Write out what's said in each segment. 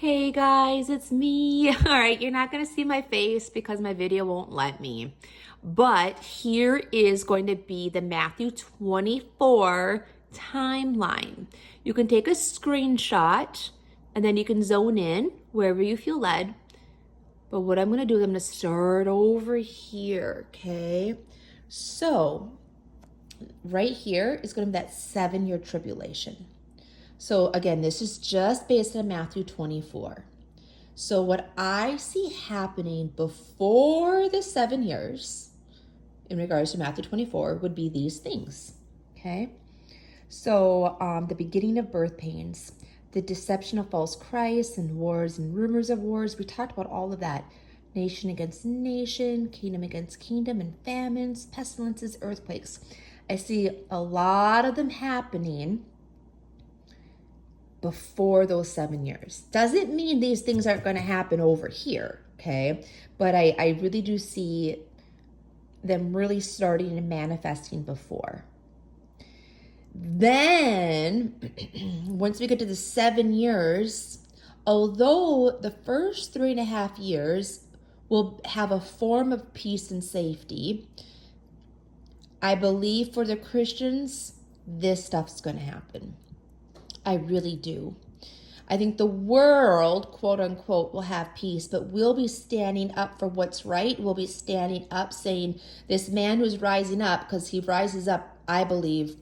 Hey guys, it's me. All right, you're not going to see my face because my video won't let me. But here is going to be the Matthew 24 timeline. You can take a screenshot and then you can zone in wherever you feel led. But what I'm going to do is I'm going to start over here, okay? So right here is going to be that 7-year tribulation. So again, this is just based on Matthew 24. So what I see happening before the 7 years in regards to Matthew 24 would be these things, okay? So the beginning of birth pains, the deception of false Christs and wars and rumors of wars. We talked about all of that. Nation against nation, kingdom against kingdom, and famines, pestilences, earthquakes. I see a lot of them happening before those 7 years. Doesn't mean these things aren't going to happen over here, okay? But I really do see them really starting and manifesting before. Then, once we get to the 7 years, although the first 3.5 years will have a form of peace and safety, I believe for the Christians, this stuff's going to happen. I really do. I think the world, quote unquote, will have peace, but we'll be standing up for what's right. We'll be standing up saying this man who's rising up, because he rises up, I believe,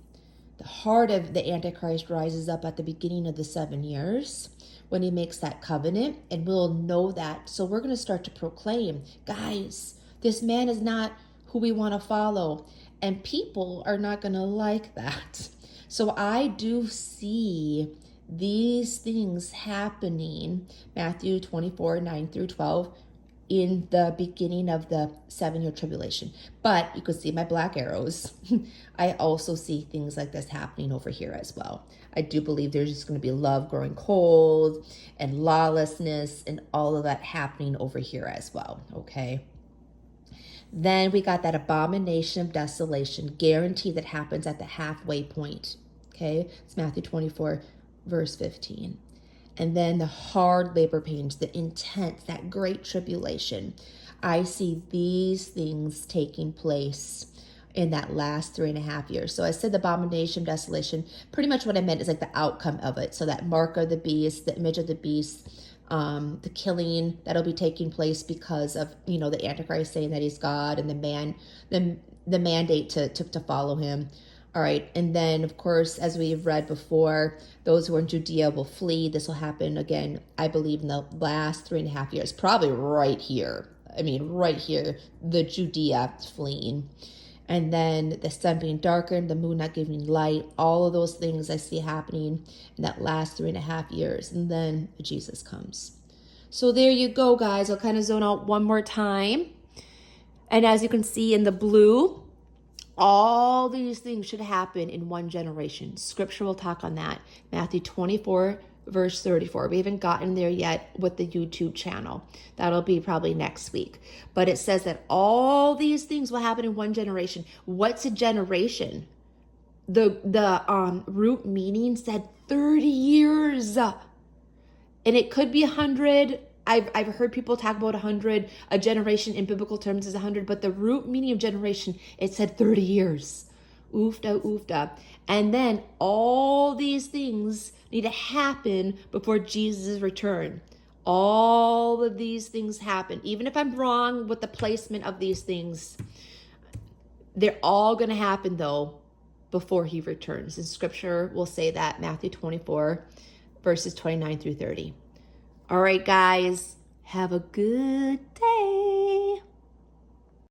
the heart of the Antichrist rises up at the beginning of the 7 years when he makes that covenant, and we'll know that. So we're going to start to proclaim, guys, this man is not who we want to follow, and people are not going to like that. So I do see these things happening, Matthew 24, 9 through 12, in the beginning of the 7-year tribulation. But you can see my black arrows. I also see things like this happening over here as well. I do believe there's just going to be love growing cold and lawlessness and all of that happening over here as well, okay? Then we got that abomination of desolation, guarantee that happens at the halfway point. Okay, it's Matthew 24, verse 15. And then the hard labor pains, the intense, that great tribulation. I see these things taking place in that last 3.5 years. So I said the abomination of desolation, pretty much what I meant is like the outcome of it. So that mark of the beast, the image of the beast, the killing that'll be taking place because of, the Antichrist saying that he's God, and the mandate to follow him. All right, and then of course, as we have read before, those who are in Judea will flee. This will happen again, I believe, in the last 3.5 years, probably right here. Right here, the Judea fleeing. And then the sun being darkened, the moon not giving light, all of those things I see happening in that last 3.5 years. And then Jesus comes. So there you go, guys. I'll kind of zone out one more time. And as you can see in the blue, all these things should happen in one generation. Scripture will talk on that. Matthew 24, verse 34. We haven't gotten there yet with the YouTube channel. That'll be probably next week. But it says that all these things will happen in one generation. What's a generation? The root meaning said 30 years. And it could be 100. I've heard people talk about 100. A generation in biblical terms is 100, but the root meaning of generation, it said 30 years. Oofda, oofda. And then all these things need to happen before Jesus' return. All of these things happen. Even if I'm wrong with the placement of these things, they're all going to happen, though, before he returns. And scripture will say that, Matthew 24, verses 29 through 30. All right, guys, have a good day.